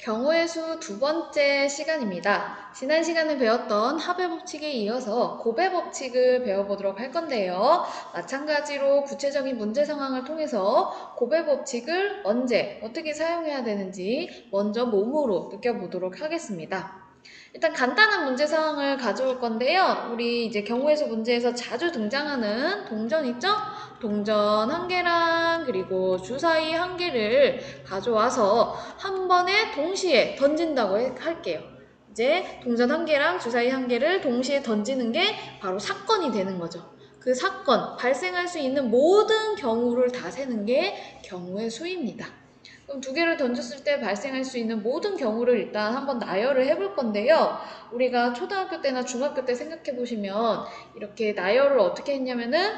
경우의 수 두 번째 시간입니다. 지난 시간에 배웠던 합의 법칙에 이어서 곱의 법칙을 배워보도록 할 건데요. 마찬가지로 구체적인 문제 상황을 통해서 곱의 법칙을 언제, 어떻게 사용해야 되는지 먼저 몸으로 느껴보도록 하겠습니다. 일단 간단한 문제 상황을 가져올 건데요. 우리 이제 경우의 수 문제에서 자주 등장하는 동전 있죠? 동전 한 개랑 그리고 주사위 한 개를 가져와서 한 번에 동시에 던진다고 할게요. 이제 동전 한 개랑 주사위 한 개를 동시에 던지는 게 바로 사건이 되는 거죠. 그 사건, 발생할 수 있는 모든 경우를 다 세는 게 경우의 수입니다. 그럼 두 개를 던졌을 때 발생할 수 있는 모든 경우를 일단 한번 나열을 해볼 건데요. 우리가 초등학교 때나 중학교 때 생각해 보시면 이렇게 나열을 어떻게 했냐면은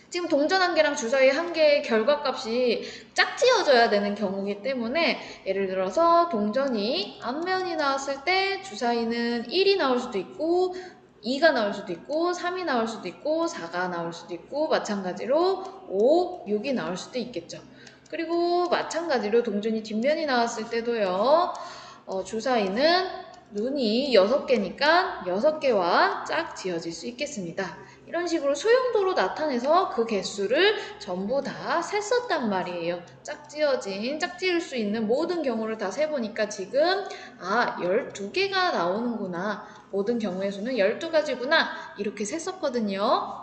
지금 동전 한 개랑 주사위 한 개의 결과값이 짝지어져야 되는 경우이기 때문에 예를 들어서 동전이 앞면이 나왔을 때 주사위는 1이 나올 수도 있고 2가 나올 수도 있고 3이 나올 수도 있고 4가 나올 수도 있고 마찬가지로 5, 6이 나올 수도 있겠죠. 그리고 마찬가지로 동전이 뒷면이 나왔을 때도요. 주사위는 눈이 6개니까 6개와 짝 지어질 수 있겠습니다. 이런 식으로 소용도로 나타내서 그 개수를 전부 다 셌었단 말이에요. 짝 지을 수 있는 모든 경우를 다 세보니까 지금 12개가 나오는구나. 모든 경우의 수는 12가지구나. 이렇게 셌었거든요.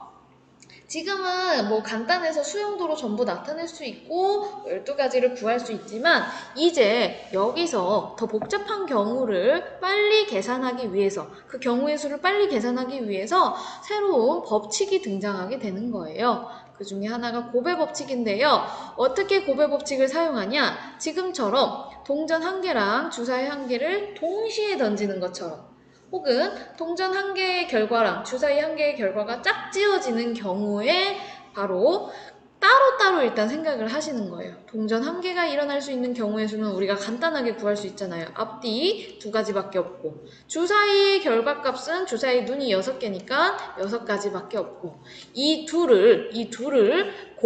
지금은 뭐 간단해서 수용도로 전부 나타낼 수 있고 12가지를 구할 수 있지만 이제 여기서 더 복잡한 경우를 빨리 계산하기 위해서 그 경우의 수를 빨리 계산하기 위해서 새로운 법칙이 등장하게 되는 거예요. 그 중에 하나가 곱의 법칙인데요. 어떻게 곱의 법칙을 사용하냐? 지금처럼 동전 한 개랑 주사위 한 개를 동시에 던지는 것처럼 혹은 동전 한 개의 결과랑 주사위 한 개의 결과가 짝지어지는 경우에 바로 따로따로 일단 생각을 하시는 거예요. 동전 한 개가 일어날 수 있는 경우의 수는 우리가 간단하게 구할 수 있잖아요. 앞뒤 두 가지밖에 없고 주사위의 결과값은 주사위 눈이 6개니까 6가지밖에 없고 이 둘을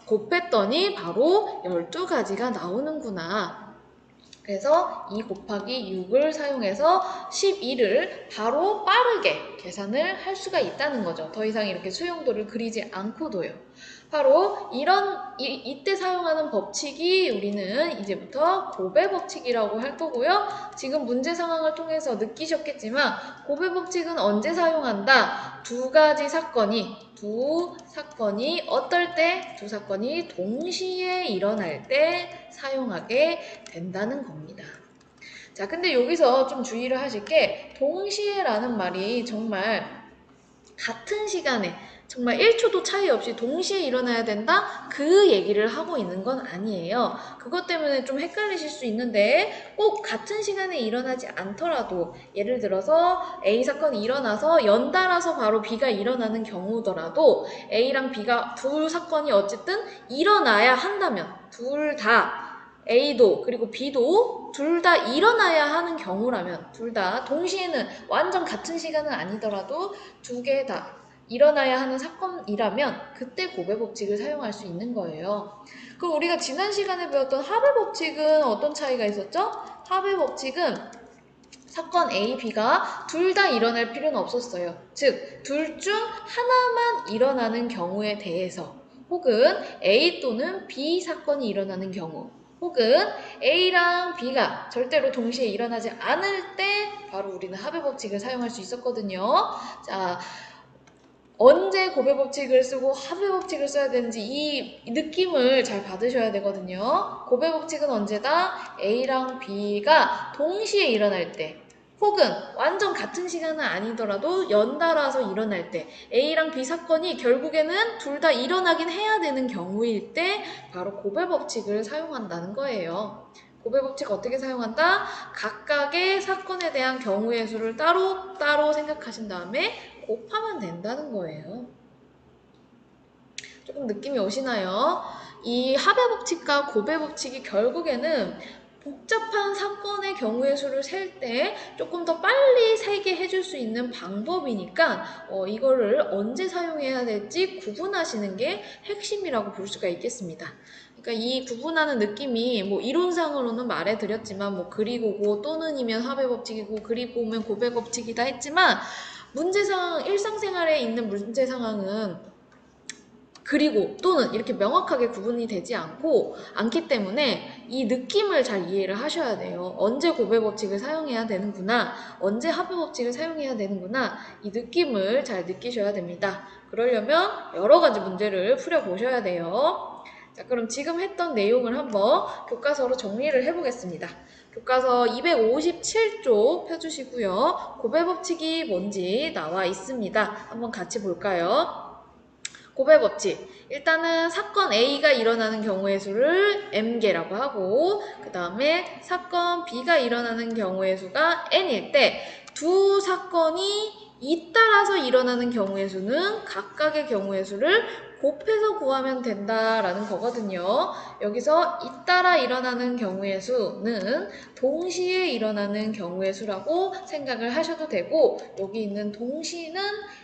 곱했더니 바로 12가지가 나오는구나. 그래서 2 곱하기 6을 사용해서 12를 바로 빠르게 계산을 할 수가 있다는 거죠. 더 이상 이렇게 수용도를 그리지 않고도요. 바로 이때 사용하는 법칙이 우리는 이제부터 곱의 법칙이라고 할 거고요. 지금 문제 상황을 통해서 느끼셨겠지만 곱의 법칙은 언제 사용한다? 두 사건이 어떨 때? 두 사건이 동시에 일어날 때 사용하게 된다는 겁니다. 자, 근데 여기서 좀 주의를 하실 게 동시에라는 말이 정말 같은 시간에 정말 1초도 차이 없이 동시에 일어나야 된다? 그 얘기를 하고 있는 건 아니에요. 그것 때문에 좀 헷갈리실 수 있는데 꼭 같은 시간에 일어나지 않더라도 예를 들어서 A 사건이 일어나서 연달아서 바로 B가 일어나는 경우더라도 A랑 B가 두 사건이 어쨌든 일어나야 한다면 둘 다 A도 그리고 B도 둘 다 일어나야 하는 경우라면 둘 다 동시에는 완전 같은 시간은 아니더라도 두 개 다 일어나야 하는 사건이라면 그때 곱의 법칙을 사용할 수 있는 거예요. 그럼 우리가 지난 시간에 배웠던 합의 법칙은 어떤 차이가 있었죠? 합의 법칙은 사건 A, B가 둘 다 일어날 필요는 없었어요. 즉, 둘 중 하나만 일어나는 경우에 대해서 혹은 A 또는 B 사건이 일어나는 경우 혹은 A랑 B가 절대로 동시에 일어나지 않을 때 바로 우리는 합의 법칙을 사용할 수 있었거든요. 자, 언제 곱의 법칙을 쓰고 합의 법칙을 써야 되는지 이 느낌을 잘 받으셔야 되거든요. 곱의 법칙은 언제다? A랑 B가 동시에 일어날 때 혹은 완전 같은 시간은 아니더라도 연달아서 일어날 때 A랑 B 사건이 결국에는 둘 다 일어나긴 해야 되는 경우일 때 바로 곱의 법칙을 사용한다는 거예요. 곱의 법칙 어떻게 사용한다? 각각의 사건에 대한 경우의 수를 따로 생각하신 다음에 곱하면 된다는 거예요. 조금 느낌이 오시나요? 이 합의 법칙과 곱의 법칙이 결국에는 복잡한 사건의 경우의 수를 셀 때 조금 더 빨리 세게 해줄 수 있는 방법이니까 이거를 언제 사용해야 될지 구분하시는 게 핵심이라고 볼 수가 있겠습니다. 그러니까 이 구분하는 느낌이 뭐 이론상으로는 말해드렸지만 뭐 그리고고 또는이면 합의법칙이고 그리고 오면 고백법칙이다 했지만 문제 상황, 일상생활에 있는 문제 상황은 그리고 또는 이렇게 명확하게 구분이 되지 않기 때문에 이 느낌을 잘 이해를 하셔야 돼요. 언제 고배법칙을 사용해야 되는구나, 언제 합의법칙을 사용해야 되는구나, 이 느낌을 잘 느끼셔야 됩니다. 그러려면 여러 가지 문제를 풀어보셔야 돼요. 자, 그럼 지금 했던 내용을 한번 교과서로 정리를 해보겠습니다. 교과서 257쪽 펴주시고요. 고배법칙이 뭔지 나와 있습니다. 한번 같이 볼까요? 고배법칙. 일단은 사건 A가 일어나는 경우의 수를 M개라고 하고 그 다음에 사건 B가 일어나는 경우의 수가 N일 때 두 사건이 잇따라서 일어나는 경우의 수는 각각의 경우의 수를 곱해서 구하면 된다라는 거거든요. 여기서 잇따라 일어나는 경우의 수는 동시에 일어나는 경우의 수라고 생각을 하셔도 되고 여기 있는 동시는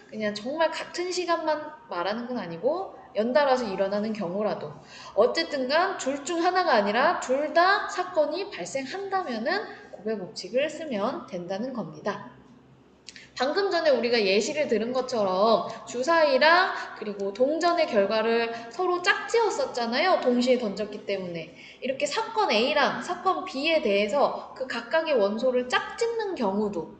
그냥 정말 같은 시간만 말하는 건 아니고 연달아서 일어나는 경우라도 어쨌든 간 둘 중 하나가 아니라 둘 다 사건이 발생한다면은 고배법칙을 쓰면 된다는 겁니다. 방금 전에 우리가 예시를 들은 것처럼 주사위랑 그리고 동전의 결과를 서로 짝지었었잖아요. 동시에 던졌기 때문에. 이렇게 사건 A랑 사건 B에 대해서 그 각각의 원소를 짝짓는 경우도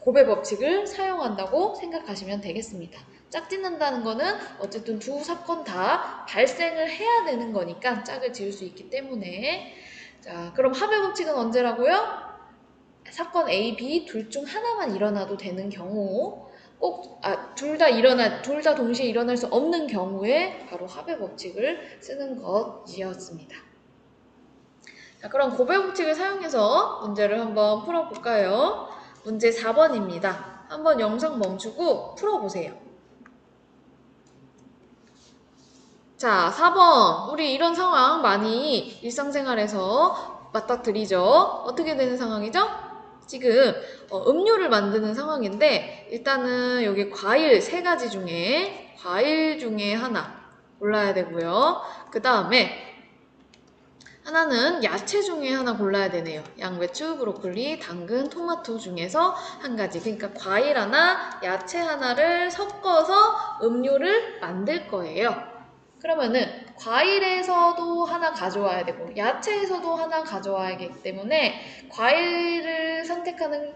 고배법칙을 사용한다고 생각하시면 되겠습니다. 짝짓는다는 거는 어쨌든 두 사건 다 발생을 해야 되는 거니까 짝을 지을 수 있기 때문에 자, 그럼 합의법칙은 언제라고요? 사건 A, B 둘 중 하나만 일어나도 되는 경우 꼭 둘 다 동시에 일어날 수 없는 경우에 바로 합의법칙을 쓰는 것이었습니다. 자, 그럼 고배법칙을 사용해서 문제를 한번 풀어볼까요? 문제 4번입니다. 한번 영상 멈추고 풀어보세요. 자, 4번. 우리 이런 상황 많이 일상생활에서 맞닥뜨리죠? 어떻게 되는 상황이죠? 지금 음료를 만드는 상황인데 일단은 여기 과일 3가지 중에 과일 중에 하나 골라야 되고요. 그 다음에 하나는 야채 중에 하나 골라야 되네요. 양배추, 브로콜리, 당근, 토마토 중에서 한 가지. 그러니까 과일 하나, 야채 하나를 섞어서 음료를 만들 거예요. 그러면은 과일에서도 하나 가져와야 되고 야채에서도 하나 가져와야 하기 때문에 과일을 선택하는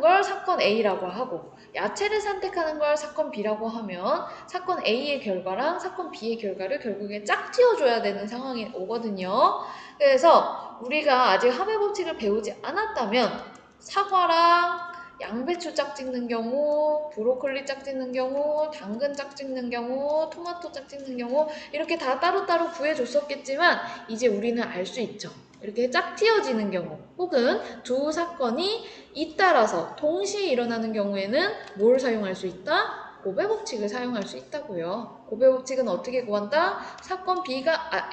걸 사건 A라고 하고 야채를 선택하는 걸 사건 B라고 하면 사건 A의 결과랑 사건 B의 결과를 결국에 짝지어줘야 되는 상황이 오거든요. 그래서 우리가 아직 합의법칙을 배우지 않았다면 사과랑 양배추 짝 찍는 경우, 브로콜리 짝 찍는 경우, 당근 짝 찍는 경우, 토마토 짝 찍는 경우 이렇게 다 따로따로 구해줬었겠지만 이제 우리는 알 수 있죠. 이렇게 짝지어지는 경우 혹은 두 사건이 잇따라서 동시에 일어나는 경우에는 뭘 사용할 수 있다? 고배법칙을 사용할 수 있다고요. 고배법칙은 어떻게 구한다? 사건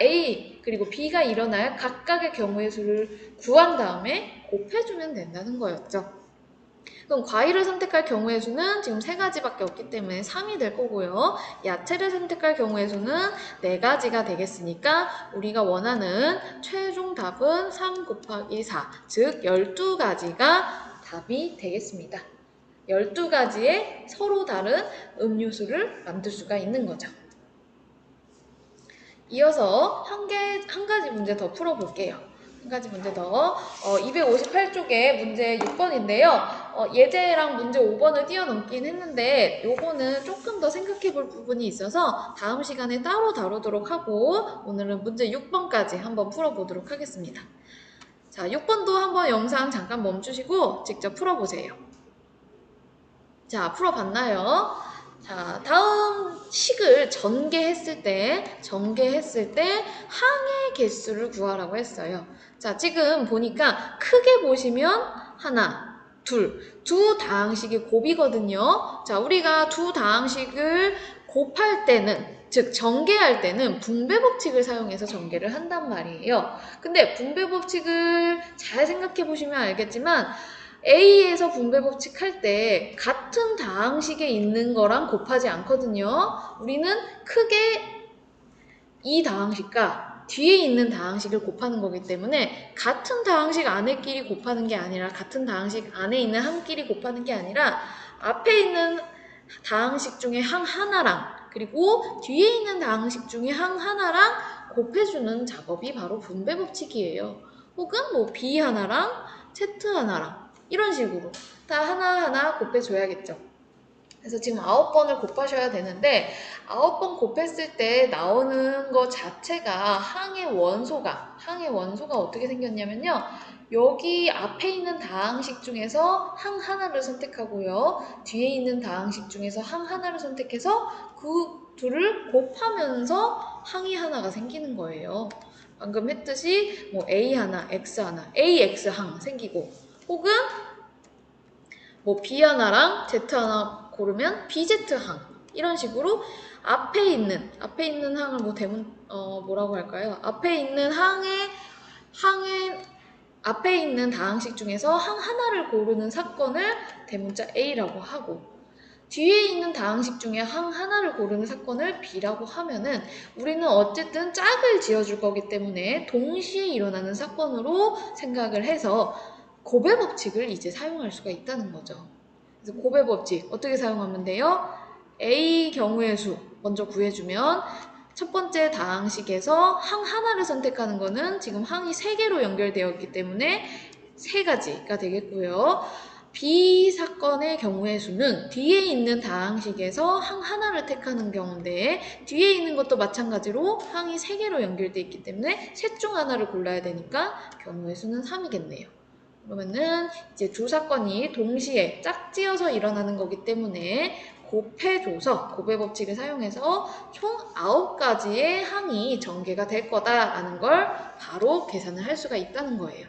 A 그리고 B가 일어날 각각의 경우의 수를 구한 다음에 곱해주면 된다는 거였죠. 그럼 과일을 선택할 경우의 수는 지금 3가지밖에 없기 때문에 3이 될 거고요. 야채를 선택할 경우의 수는 4가지가 되겠으니까 우리가 원하는 최종 답은 3 곱하기 4, 즉 12가지가 답이 되겠습니다. 12가지의 서로 다른 음료수를 만들 수가 있는 거죠. 이어서 한 가지 문제 더 풀어볼게요. 한 가지 문제 더. 258쪽에 문제 6번인데요. 예제랑 문제 5번을 뛰어넘긴 했는데 요거는 조금 더 생각해 볼 부분이 있어서 다음 시간에 따로 다루도록 하고 오늘은 문제 6번까지 한번 풀어보도록 하겠습니다. 자, 6번도 한번 영상 잠깐 멈추시고 직접 풀어보세요. 자, 풀어봤나요? 자, 다음 식을 전개했을 때 항의 개수를 구하라고 했어요. 자, 지금 보니까 크게 보시면 하나, 두 다항식이 곱이거든요. 자, 우리가 두 다항식을 곱할 때는 즉 전개할 때는 분배법칙을 사용해서 전개를 한단 말이에요. 근데 분배법칙을 잘 생각해 보시면 알겠지만 A에서 분배법칙 할 때 같은 다항식에 있는 거랑 곱하지 않거든요. 우리는 크게 이 다항식과 뒤에 있는 다항식을 곱하는 거기 때문에 같은 다항식 안에끼리 곱하는 게 아니라 같은 다항식 안에 있는 항끼리 곱하는 게 아니라 앞에 있는 다항식 중에 항 하나랑 그리고 뒤에 있는 다항식 중에 항 하나랑 곱해주는 작업이 바로 분배 법칙이에요. 혹은 뭐 B 하나랑 Z 하나랑 이런 식으로 다 하나하나 곱해줘야겠죠. 그래서 지금 9번을 곱하셔야 되는데 9번 곱했을 때 나오는 것 자체가 항의 원소가 어떻게 생겼냐면요. 여기 앞에 있는 다항식 중에서 항 하나를 선택하고요. 뒤에 있는 다항식 중에서 항 하나를 선택해서 그 둘을 곱하면서 항이 하나가 생기는 거예요. 방금 했듯이 뭐 A 하나, X 하나, AX 항 생기고 혹은 뭐 B 하나랑 Z 하나 고르면 BZ 항 이런 식으로 앞에 있는 항을 뭐 뭐라고 할까요? 앞에 있는 앞에 있는 다항식 중에서 항 하나를 고르는 사건을 대문자 A라고 하고 뒤에 있는 다항식 중에 항 하나를 고르는 사건을 B라고 하면은 우리는 어쨌든 짝을 지어줄 거기 때문에 동시에 일어나는 사건으로 생각을 해서 곱의 법칙을 이제 사용할 수가 있다는 거죠. 그래서 곱의 법칙 어떻게 사용하면 돼요? A 경우의 수 먼저 구해주면 첫 번째 다항식에서 항 하나를 선택하는 거는 지금 항이 3개로 연결되어 있기 때문에 3가지가 되겠고요. B 사건의 경우의 수는 뒤에 있는 다항식에서 항 하나를 택하는 경우인데 뒤에 있는 것도 마찬가지로 항이 3개로 연결되어 있기 때문에 셋 중 하나를 골라야 되니까 경우의 수는 3이겠네요. 그러면은 이제 두 사건이 동시에 짝지어서 일어나는 거기 때문에 곱해줘서 곱의 법칙을 사용해서 총 9가지의 항이 전개가 될 거다라는 걸 바로 계산을 할 수가 있다는 거예요.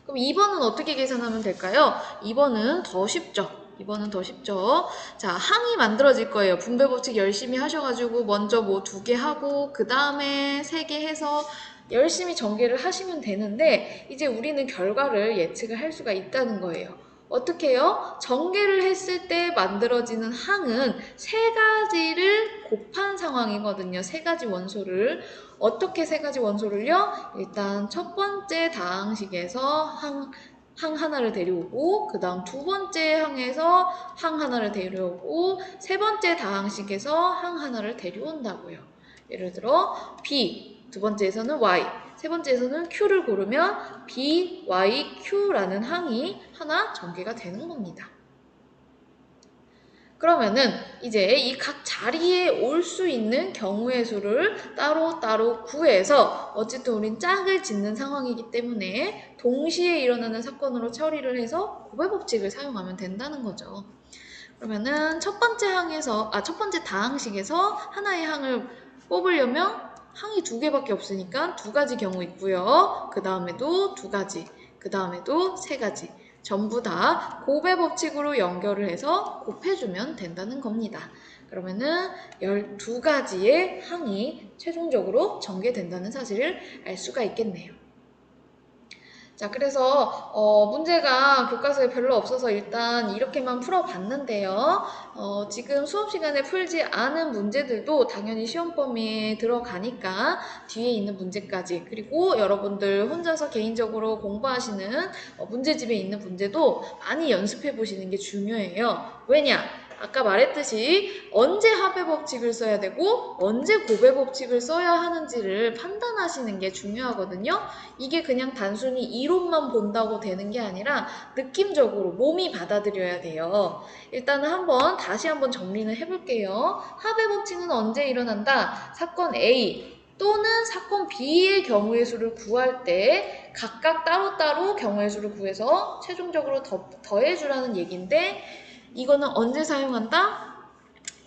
그럼 2번은 어떻게 계산하면 될까요? 2번은 더 쉽죠. 자, 항이 만들어질 거예요. 분배 법칙 열심히 하셔가지고 먼저 뭐 2개 하고 그 다음에 3개 해서 열심히 전개를 하시면 되는데 이제 우리는 결과를 예측을 할 수가 있다는 거예요. 어떻게 해요? 전개를 했을 때 만들어지는 항은 3가지를 곱한 상황이거든요. 3가지 원소를. 어떻게 3가지 원소를요? 일단 첫 번째 다항식에서 항 하나를 데려오고 그 다음 두 번째 항에서 항 하나를 데려오고 세 번째 다항식에서 항 하나를 데려온다고요. 예를 들어 B 두 번째에서는 Y 세 번째에서는 Q를 고르면 B, Y, Q라는 항이 하나 전개가 되는 겁니다. 그러면은 이제 이 각 자리에 올 수 있는 경우의 수를 따로 구해서 어쨌든 우린 짝을 짓는 상황이기 때문에 동시에 일어나는 사건으로 처리를 해서 곱의 법칙을 사용하면 된다는 거죠. 그러면은 첫 번째 다항식에서 하나의 항을 뽑으려면 항이 2개밖에 없으니까 2가지 경우 있고요. 그 다음에도 2가지, 그 다음에도 3가지. 전부 다 곱의 법칙으로 연결을 해서 곱해주면 된다는 겁니다. 그러면은 12가지의 항이 최종적으로 전개된다는 사실을 알 수가 있겠네요. 자, 그래서 문제가 교과서에 별로 없어서 일단 이렇게만 풀어봤는데요. 지금 수업 시간에 풀지 않은 문제들도 당연히 시험 범위에 들어가니까 뒤에 있는 문제까지 그리고 여러분들 혼자서 개인적으로 공부하시는 문제집에 있는 문제도 많이 연습해 보시는 게 중요해요. 왜냐? 아까 말했듯이 언제 합의 법칙을 써야 되고 언제 곱의 법칙을 써야 하는지를 판단하시는 게 중요하거든요. 이게 그냥 단순히 이론만 본다고 되는 게 아니라 느낌적으로 몸이 받아들여야 돼요. 일단은 다시 한번 정리는 해볼게요. 합의 법칙은 언제 일어난다? 사건 A 또는 사건 B의 경우의 수를 구할 때 각각 따로따로 경우의 수를 구해서 최종적으로 더해주라는 얘기인데 이거는 언제 사용한다?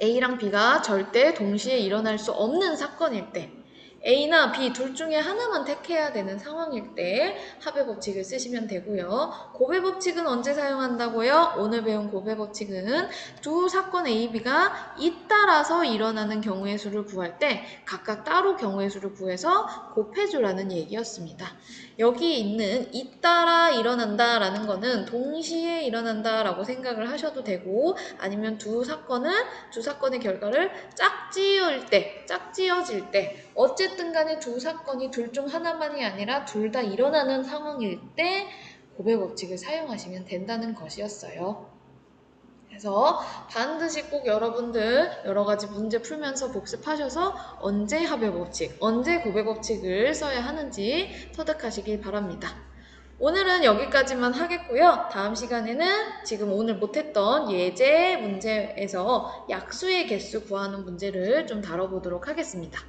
A랑 B가 절대 동시에 일어날 수 없는 사건일 때 A나 B 둘 중에 하나만 택해야 되는 상황일 때 합의 법칙을 쓰시면 되고요. 고배 법칙은 언제 사용한다고요? 오늘 배운 고배 법칙은 두 사건 A, B가 잇따라서 일어나는 경우의 수를 구할 때 각각 따로 경우의 수를 구해서 곱해주라는 얘기였습니다. 여기 있는 잇따라 일어난다 라는 거는 동시에 일어난다 라고 생각을 하셔도 되고, 아니면 두 사건의 결과를 짝지어질 때 어쨌든 간에 두 사건이 둘 중 하나만이 아니라 둘 다 일어나는 상황일 때 고배 법칙을 사용하시면 된다는 것이었어요. 그래서 반드시 꼭 여러분들 여러 가지 문제 풀면서 복습하셔서 언제 합의 법칙, 언제 고배 법칙을 써야 하는지 터득하시길 바랍니다. 오늘은 여기까지만 하겠고요. 다음 시간에는 지금 오늘 못했던 예제 문제에서 약수의 개수 구하는 문제를 좀 다뤄보도록 하겠습니다.